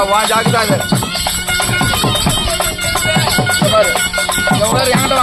वहाँ जागता है उधर यहाँ तो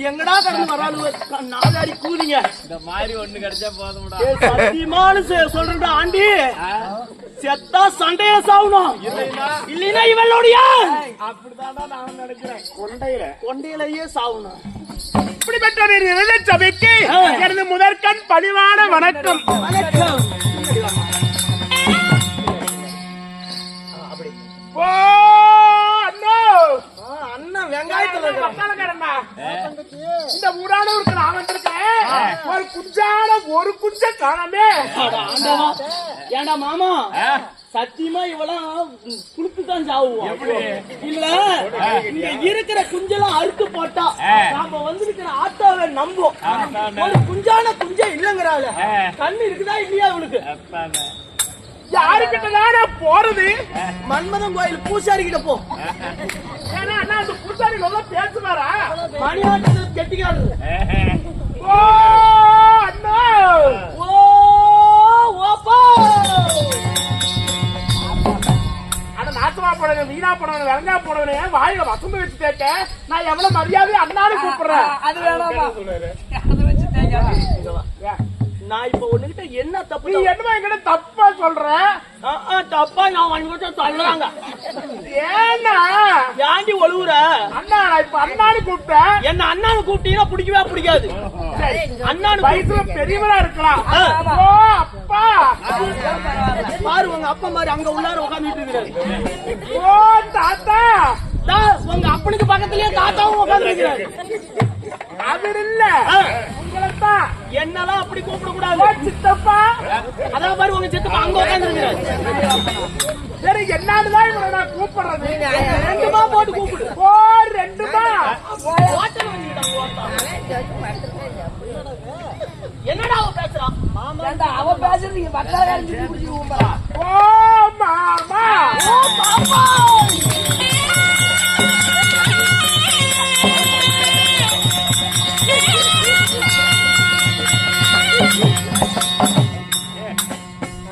எங்கடா கடந்து வராளு நாலாடி கூலிங்க இந்த மாதிரி ஒண்ணு கிடைச்சா போதும்டா. சத்தியமான சொல்றா ஆண்டி செத்தா சண்டையில சாவணும் இல்லைன்னா இவளுடைய அப்படிதான்டா நான் நினைக்கிறேன். கொண்டையிலேயே சாவணும். இப்படிப்பட்ட சபைக்கு எனது முதற்கண் பணிவான வணக்கம். ஓ அண்ணன் வெங்காயத்துல இந்த ஊரானூருக்கு நான் வந்திருக்கேன். ஒரு குஞ்சான ஒரு குஞ்ச காணமே. ஏண்டா மாமா சத்தியமா இவெல்லாம் குளுத்துதான் சாவுவோம். இல்ல இங்க இருக்கிற குஞ்செல்லாம் அறுத்து போட்டா நாம வந்திருக்கிற ஆட்டாவை நம்புவோம். ஒரு குஞ்சான குஞ்ச இல்லங்கிறாள். கண்ணு இருக்குதா இல்லையா அவளுக்கு? யாருக்கிட்டதான் போறது? மன்மதன் கோயில் பூசாரி கிட்ட போ. ஏன்னா அண்ணா அந்த பூசாரி நல்லா பேசுவாரா? மணியாட்டத்துல கெட்டிக்காரு. ஓ அண்ணா ஓ ஓப்பா வீணா போனவன விளங்கா போனவனே வாயில வசந்து வச்சு கேட்க நான் எவ்வளவு மரியாதை அண்ணான்னு கூப்பிடுறேன். அது வேணாமா? அதை வச்சு தேங்க. நான் இப்ப உன்கிட்ட என்ன தப்பு? நீ என்னமா என்கிட்ட தப்பா சொல்ற? தப்பா நான் உன்கிட்ட சொல்றாங்க. ஏன்னா ஏண்டி ஒழுகுற? அண்ணா நான் இப்ப அண்ணான்னு கூப்பிட்டேன். என்ன அண்ணான்னு கூப்பிட்டீங்கன்னா பிடிக்கவே பிடிக்காது. அண்ணான்னு வயசுல பெரியவரா இருக்கலாம். ஓ அப்பா பாரு உங்க அப்பா மாதிரி அங்க உள்ளார உட்காந்துட்டு இருக்கிறாரு. ஓ தாத்தா உங்க அப்பனுக்கு பக்கத்துலயே தாத்தாவும் உட்கார்ந்து இருக்கிறாரு. அது இல்ல உங்களைத்தான். என்னெல்லாம் அப்படி கூப்பிட கூடாது. சித்தப்பா அதான் பாரு உங்க சித்தப்பா அங்க உட்கார்ந்து இருக்கிறாரு. சரி என்னதுதான் இவரை நான் கூப்பிடுறது? ரெண்டுமா போட்டு கூப்பிடு. ஓ ரெண்டுமா என்னடா அவ பேசுறான்? அவ பேசுறது ஓ மாமா ஓ பாப்பா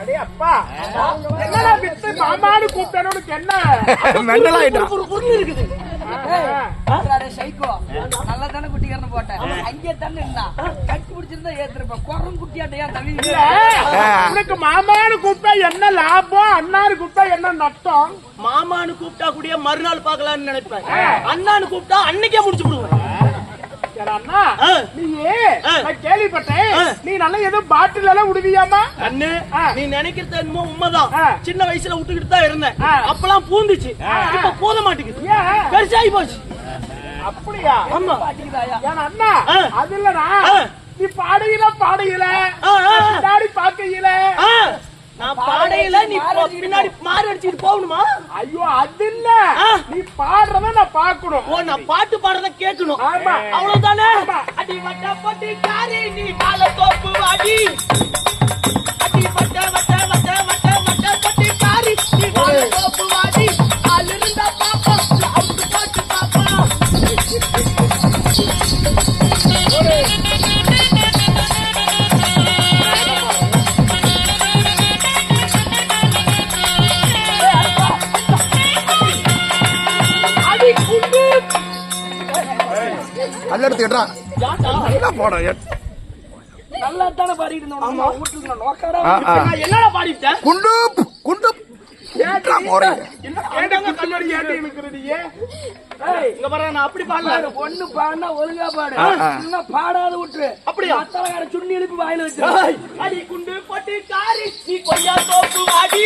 அடே அப்பா என்னடா விட்டு மாமான்னு கூப்பிட்டேன்னு உனக்கு என்ன மெண்டல் ஆயிட்டா. ஒரு பொருள் இருக்குது. சைக்கோ நல்லா தானே குட்டிக்காரன் போட்டேன். அங்கே தானே இருந்தா கட்டி பிடிச்சிருந்தா ஏத்திருப்பேன். குரம் குட்டியாட்டையா தள்ளி உனக்கு மாமான்னு கூப்பிட்டா என்ன லாபம், அண்ணான்னு கூப்பிட்டா என்ன நஷ்டம்? மாமான்னு கூப்பிட்டா கூடிய மறுநாள் பாக்கலாம்னு நினைப்பேன். அண்ணான்னு கூப்பிட்டா அன்னைக்கே முடிச்சு விடுவேன். அண்ணா நீ நான் கேள்விப்பட்டேன் நீ நல்லா ஏதோ பாட்டில் எல்லாம் விடுவியாமா? அண்ணு நீ நினைக்கிறது என்னமோ உண்மைதான். சின்ன வயசுல விட்டுக்கிட்டு தான் இருந்தேன். அப்பெல்லாம் பூந்துச்சு. இப்ப பூத மாட்டேங்குது. பெருசாகி போச்சு. அப்படியா? ஆமா. ஏன் அண்ணா அது இல்லனா நீ பாடுகிற பின்னாடி பாக்கையில நான் பாடையில நீ பின்னாடி மாறி அடிச்சுட்டு போகணுமா? ஐயோ அது இல்ல நீ பாடுறத நான் பாக்கணும். ஓ நான் பாட்டு பாடுறத கேட்கணும். ஆமா அவ்வளவுதானே? அடி வட்ட பட்டி காரி நீ கால தோப்பு வாடி. அடி வட்ட வட்ட வட்ட வட்ட வட்ட பட்டி காரி நீ கால தோப்பு வாடி. ஆள் இருந்தா பாப்பா அவுட் பாட்டு பாப்பா. கல்லெடுத்துக்கிட்டான் போட நல்லா தானே பாடிட்டு இருந்தோம். வீட்டுல நோக்காடா என்னடா பாடிட்டேன்? குண்டு குண்டு கல்லூரி ஏட்டி இருக்கிறது. இங்க பாரு நான் அப்படி பாடல. ஒண்ணு பாடினா ஒழுங்கா பாடு. இன்னும் பாடாத விட்டுரு. அப்படியா? மத்தவங்க சுண்ணி எழுப்பி வாயில வச்சு அடி குண்டு பட்டி காரி நீ கொய்யா தோப்பு வாடி.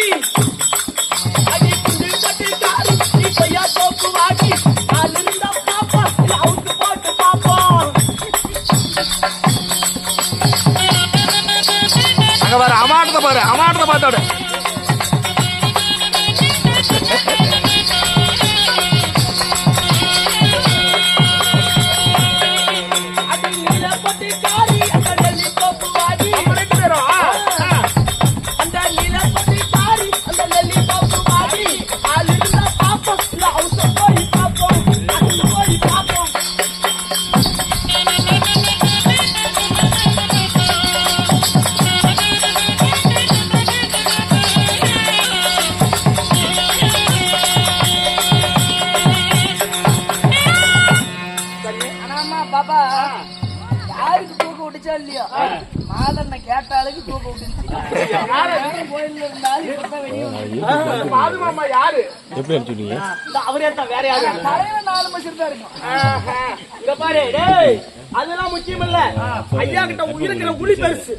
அடி குண்டு பட்டி காரி நீ கொய்யா தோப்பு வாடி. ஆள் இருந்தா பாப்பா அவுட் போட்டு பாப்பா. அங்க பாரு அமாட்டத்தை பார்த்தோட அடி நீல பட்டி காரி அந்த நெல்லி தோப்பு வாடி. அந்த நீல பட்டி காரி அந்த நெல்லி தோப்பு வாடி. ஆள் இருந்தா பாப்பா அவுட் போய் பாப்பா. அவுட் போய் பாப்பா. ஆனாமா பாப்பா யாருக்கு தூக்க விட்டுச்சா இல்லையோ மாதண்ண கேட்டாளுக்கு தூக்க விட்டுச்சு. கோயில்ல இருந்தாலும் இப்பதான் வெளியே வந்து மாது மாமா யாரு? அவரே தான் வேற யாரு? தலையில 4 மசில் தான் இருக்கும். இங்க பாரு டேய் அதெல்லாம் முக்கியம் இல்ல. ஐயா கிட்ட உயிருக்கிற உளி பெருசு.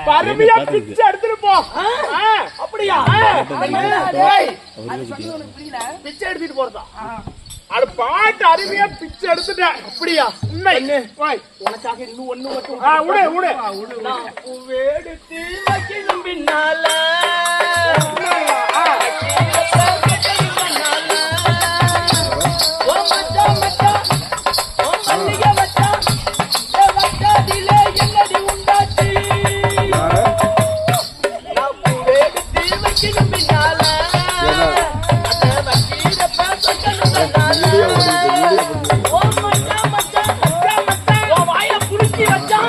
பருமையா பிச்சு எடுத்துட்டு போ. அப்படியா? அது சொன்னது உனக்கு புரியல. பிச்சை எடுத்துட்டு போறதா? அது பாட்டு அருமையா பிச்சு எடுத்துட்டேன். அப்படியா? உண்மை. போய். உனக்காக இன்னும் ஒண்ணு மட்டும் விடு. நான் பூவெடுத்து வைக்கணும் பின்னால. ஓ மச்சான் மச்சான் ஓ மல்லிகை மச்சான் வட்டாதிலே என்னடி உண்டாச்சு. நான் பூவெடுத்து வைக்கணும் பின்னால. அந்த வக்கீலப்ப சொக்கணும் தன்னால. ஓ மச்சான் மச்சான் மச்சான் ஓ வாயில புடிச்சி வச்சான்.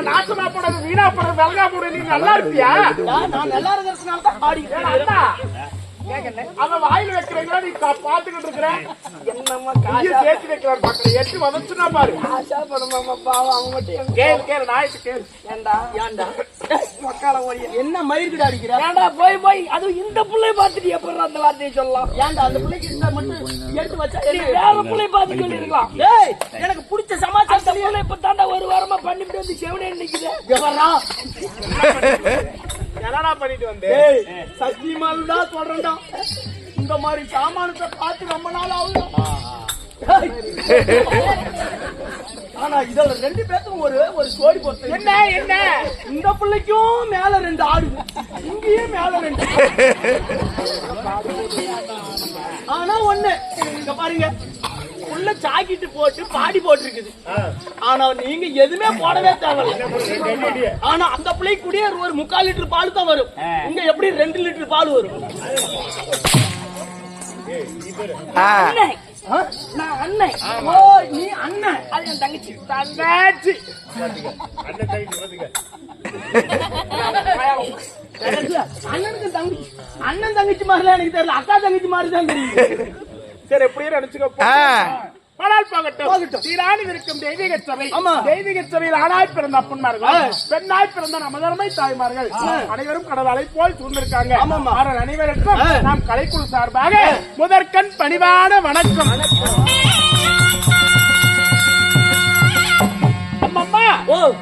நாசமா போடுறது வீணா போடுறது வெளகா போடுறது நீ நல்லா இருப்பியா? நான் நல்லா இருக்கிறதுனால தான் பாடிக்கிறேன். அண்ணா, அவன் வாயில வைக்கிறீங்களா நீ பாத்துக்கிட்டு இருக்கிற? என்னம்மா இங்க சேர்த்து வைக்கிறார் பாக்கல எட்டு வதச்சுனா பாரு. ஆசா பண்ணுமாமா பாவம் அவங்க மட்டும் கேளு நாய்க்கு கேளு. ஏண்டா ஏன்டா மக்கால ஓடி என்ன மயிர்கிட்ட அடிக்கிற? ஏண்டா போய் அதுவும் இந்த புள்ளைய பார்த்துட்டு எப்படி அந்த வார்த்தையை சொல்லலாம்? ஏன்டா அந்த பிள்ளைக்கு இருந்தா மட்டும் எடுத்து வச்சா நீ வேற புள்ளைய பார்த்து சொல்லிருக்கலாம். டேய் எனக்கு பிடிச்ச அந்த சமாச்சாரம் புள்ளை இப்ப தாண்டா ஒரு வாரமா பண்ணிட்டு வந்து செவனே நிக்குது. எவரா? என்னடா பண்ணிட்டு வந்து? டேய் சத்தியமால் தான் சொல்றேன்டா. இந்த மாதிரி சாமானத்தை பார்த்து ரொம்ப நாள் ஆகுது. ஆனா இதுல ரெண்டு பேத்துக்கும் ஒரு ஸ்டோரி போட்டு என்ன இந்த பிள்ளைக்கும் மேல ரெண்டு ஆடு, இங்கேயும் மேல ரெண்டு. ஆனா ஒண்ணு இங்க பாருங்க, உள்ள ஜாக்கெட் போட்டு பாடி போட்டிருக்குது. ஆனா நீங்க எதுவுமே போடவே தேவையில்லை. ஆனா அந்த பிள்ளை கூடிய ஒரு 3/4 லிட்டர் பால் தான் வரும். இங்க எப்படி 2 லிட்டர் பால் வரும்? அண்ணன், நான் அண்ணன். ஓ நீ அண்ணன், அது என் தங்கச்சி. தங்கச்சி அண்ணனுக்கு தங்கச்சி, அண்ணன் தங்கச்சி மாதிரிலாம் எனக்கு தெரியல, அக்கா தங்கச்சி மாதிரி தான் தெரியும். சரி எப்படியே நினைச்சுக்கோ. ஆனால் போகட்டும். சீரானி இருக்கும் தெய்வீக சபை. தெய்வீக சபையில் ஆணாய் பிறந்த அப்பன்மார்கள், பெண்ணாய் பிறந்த நமதர்மை தாய்மார்கள் அனைவரும் கடவுளை போல் சூழ்ந்திருக்காங்க. அனைவருக்கும் நாம் கலைக்குழு சார்பாக முதற்கண் பணிவான வணக்கம். அம்மம்மா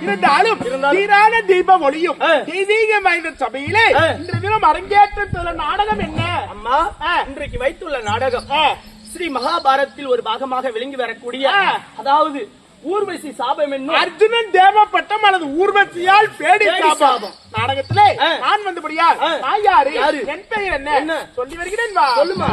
இருந்தாலும் சீரான தீபம் ஒளியும் தெய்வீக வாய்ந்த சபையிலே இன்று தினம் அரங்கேற்ற நாடகம் என்ன? அம்மா இன்றைக்கு வைத்துள்ள நாடகம் ஸ்ரீ மகாபாரத்தில் ஒரு பாகமாக விளங்கி வரக்கூடிய, அதாவது ஊர்வசி சாபம் என்னும் அர்ஜுனன் தேவப்பட்டம் அல்லது ஊர்வசியால் பேடி சாபம் நாடகத்திலே நான் வந்தபடியால் நான் யாரு, என் பெயர் என்ன சொல்லி வருகிறேன். வா சொல்லுமா.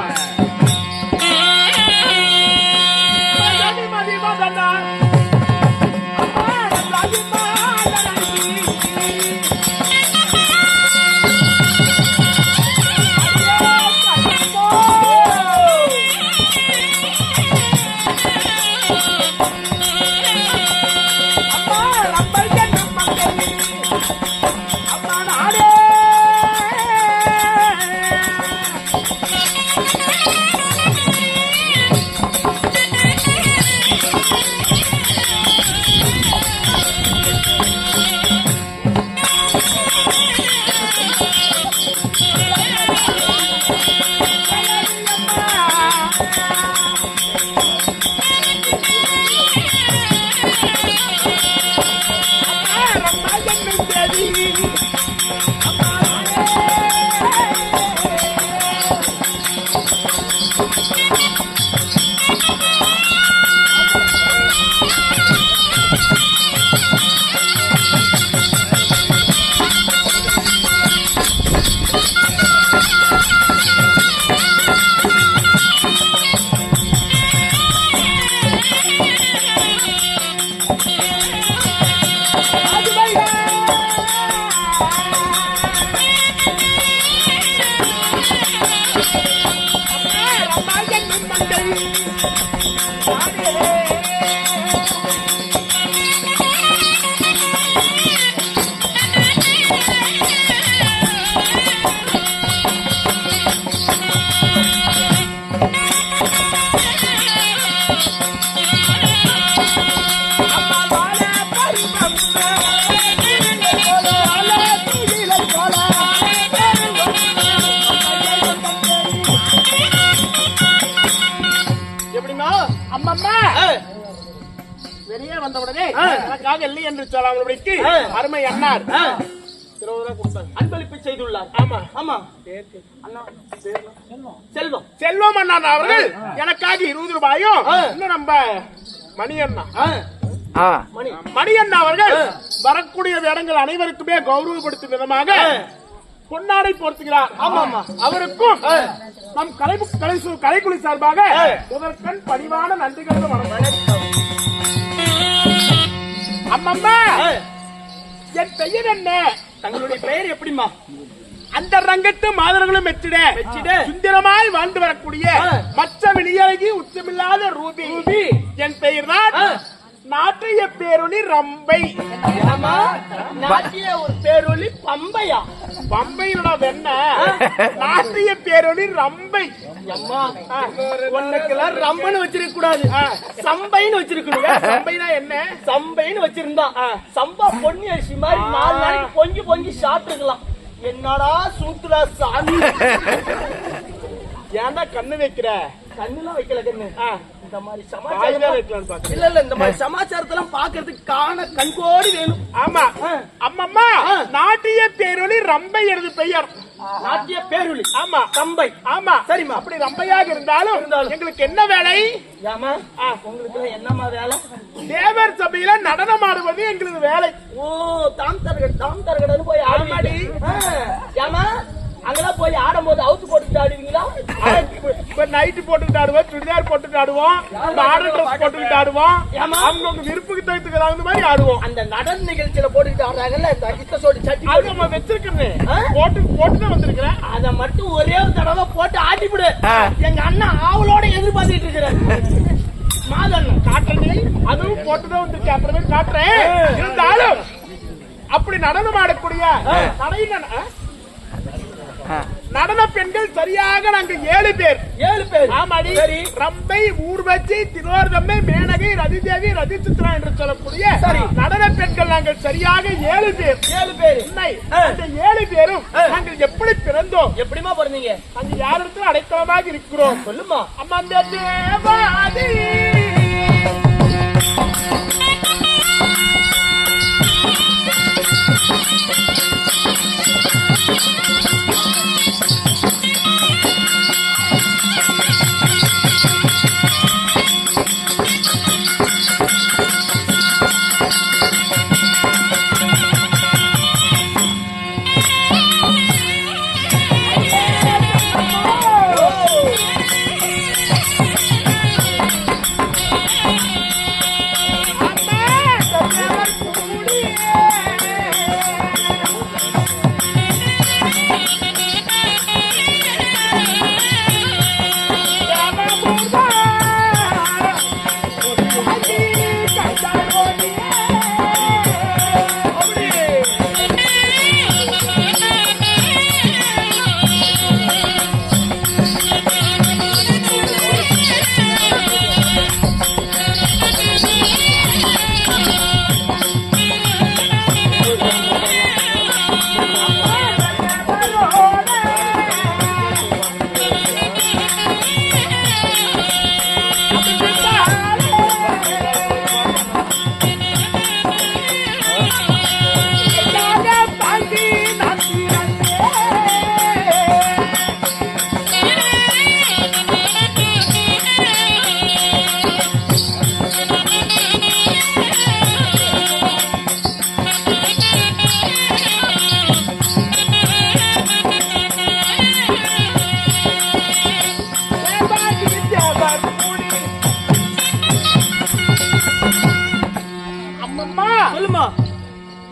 வெளியே வந்தவுடனே எனக்காக இல்லை என்று சொல்லாமலுக்கு அருமை அண்ணார் அன்பளிப்பு செய்துள்ளார். ஆமா ஆமா செல்வம் செல்வம் அண்ணா அவர்கள் எனக்காக 20 ரூபாயும் இன்னும் நம்ம மணியண்ணா அவர்கள் வரக்கூடிய இடங்கள் அனைவருக்குமே கௌரவப்படுத்தும் விதமாக பொன்னாடை போர்த்துகிறார். ஆமா ஆமா அவருக்கும் நம் கலைக்குழு சார்பாக முதற்கண் பணிவான நன்றிகளும் வணக்கம். அம்மம்மா என் பெயர் என்ன? தங்களுடைய பெயர் எப்படிமா? அந்த ரங்கத்து மாதர்களும் மெச்சிட சுந்தரமாய் வாழ்ந்து வரக்கூடிய மற்ற வெளியழகி உச்சமில்லாத ரூபி என் பெயர் தான் நாட்டிய பேரொளி ரம்பை. ஆமா, நாட்டிய ஒரு பேரொளி பம்பையா? பம்பையோட வெண்ண நாட்டிய பேரொளி ரம்பை. அம்மா, உனக்கெல்லாம் ரம்பன்னு வச்சிருக்க கூடாது, சம்பைன்னு வச்சிருக்கணும். ரம்பைனா என்ன? சம்பைன்னு வச்சிருந்தா சம்பா பொன்னி அரிசி மாதிரி 4 நாளைக்கு பொங்கி பொங்கி சாப்பிட்டுக்கலாம். என்னடா சூத்துரா சாமி, ஏன்டா கண்ணு வைக்கிற? கண்ணுலாம் வைக்கல கண்ணு. இந்த மாதிரி வாயில சமாச்சாரம் வைக்கலாம்னு பாக்குறேன். இல்ல இந்த மாதிரி சமாச்சாரத்தெல்லாம் பாக்குறதுக்கு கண்கோடி வேணும். ஆமா அம்மம்மா, நாட்டிய பேரொளி ரம்பை எனது பெயர். நாட்டிய பேரொளி. ஆமா சம்பை. ஆமா சரிம்மா. அப்படி ரம்பையாக இருந்தாலும் எங்களுக்கு என்ன வேலை? ஏமா உங்களுக்கு என்னமா வேலை? தேவர் சபையில நடனம் ஆடுவது எங்களுக்கு வேலை. ஓ, தாம் தரகடன்னு போய் ஆடி. ஏமா அங்கெல்லாம் போய் ஆடும் போது அவுத்து போட்டுட்டு ஆடுவீங்களா? இப்ப நைட்டு போட்டுக்கிட்டு ஆடுவோம், சுடிதார் போட்டுட்டு ஆடுவோம், மாடல் ட்ரெஸ் போட்டுக்கிட்டு ஆடுவோம், அவங்க விருப்புக்கு தகுந்த தகுந்த மாதிரி ஆடுவோம். அந்த நடன நிகழ்ச்சியில போட்டுக்கிட்டு ஆடுறாங்கல்ல, இந்த கிட்ட சோடி சட்டி அது நம்ம வச்சிருக்கிறேன், போட்டுதான் வந்திருக்கிறேன். அதை மட்டும் ஒரே ஒரு தடவை போட்டு ஆட்டிவிடு. எங்க அண்ணன் ஆவலோட எதிர்பார்த்துட்டு இருக்கிறேன். மாதன் காட்டுறேன், அதுவும் போட்டுதான் வந்து அப்புறமே காட்டுறேன். இருந்தாலும் அப்படி நடனம் ஆடக்கூடிய நடன பெண்கள் சரியாக நாங்க 7 பேர். 7 பேர். ஆமாடி. ரம்பை, ஊர்வச்சி, திரோர்தம்மை, மேனகை, ரதிதேவி, ரதிசித்ரா என்று சொல்லக்கூடிய நடன பெண்கள் நாங்கள் சரியாக 7 பேர். 7 பேர். அந்த 7 பேரும் நாங்கள் எப்படி பிறந்தோம்? எப்படிமா பிறந்தீங்க? அங்க யாரிடத்துல அடைக்கலமாக இருக்கிறோம்? சொல்லுமா. அம்மா, அந்த தேவாதி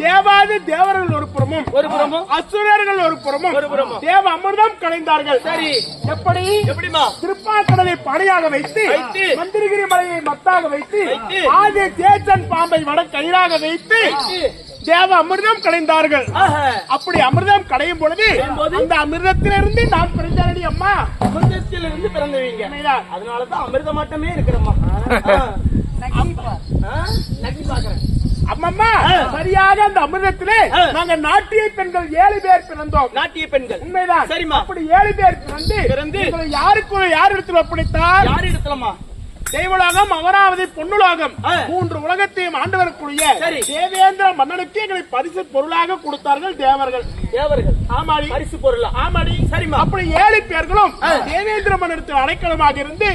தேவாதி தேவர்கள் ஒரு புறமும் அசுரர்கள் ஒரு புறமும் தேவ அமிர்தம் கலைந்தார்கள். சரி, எப்படி? எப்படிமா? திருப்பாக்கடலை படையாக வைத்து, மந்திரகிரி மலையை மத்தாக வைத்து, ஆதி தேசன் பாம்பை வட கயிறாக வைத்து தேவ அமிர்தம் கலைந்தார்கள். அப்படி அமிர்தம் கடையும் பொழுது அந்த அமிர்தத்திலிருந்து நான் பிறந்தேனடி அம்மா. அமிர்தத்திலிருந்து பிறந்தவீங்க, அதனாலதான் அமிர்த மாட்டமே இருக்கிறம்மா. அம்மம்மா, சரியாக அந்த அமிர்தத்திலே நாங்க நாட்டிய பெண்கள் 7 பேர் பிறந்தோம். நாட்டிய பெண்கள் உண்மைதான். சரிம்மா. அப்படி 7 பேர் பிறந்து யார் இடத்துல ஒப்படைத்தார்? யார் இடத்துலமா? தெய்வலோகம், அமராவதி, பொன்னுலோகம் 3 உலகத்தையும் ஆண்டு வரக்கூடிய தேவேந்திர மன்னனுக்கு எங்களை பரிசு பொருளாக கொடுத்தார்கள் தேவர்கள். ஆமாடி, பரிசு பொருளா? ஆமாடி. சரிம்மா. அப்படி 7 பேர்களும் தேவேந்திர மன்னனுக்கு அடைக்கலமாக இருந்து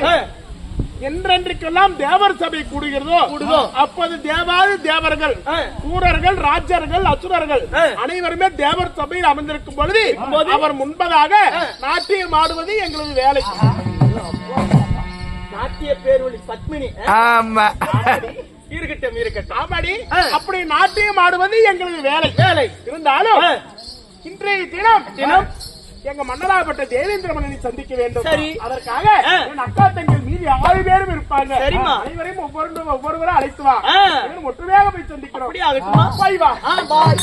என்றென்றைக்கெல்லாம் தேவர் சபை கூடுகிறதோ அப்போது தேவாதி தேவர்கள், சூரர்கள், ராஜர்கள், அசுரர்கள் அனைவருமே தேவர் சபையில் அமர்ந்திருக்கும் பொழுது அவர் முன்பதாக நாட்டியம் ஆடுவது எங்களது வேலை. நாட்டிய பேரொளி பத்மினி. ஆமா, இருக்கட்டும். ஆமாடி. அப்படி நாட்டியம் ஆடுவது எங்களது வேலை. இருந்தாலும் இன்றைய தினம் எங்க மன்னராகப்பட்ட தேவேந்திர மன்னனை சந்திக்க வேண்டும். சரி. அதற்காக என் அக்கா தங்கள் மீதி 6 பேரும் இருப்பாங்க. சரிம்மா. அனைவரையும் ஒவ்வொருவரும் அழைத்து வா. ஆ. ஒற்றுமையாக போய் சந்திக்கிறோம். அப்படியே ஆகட்டுமா? போய் வா. பாய்.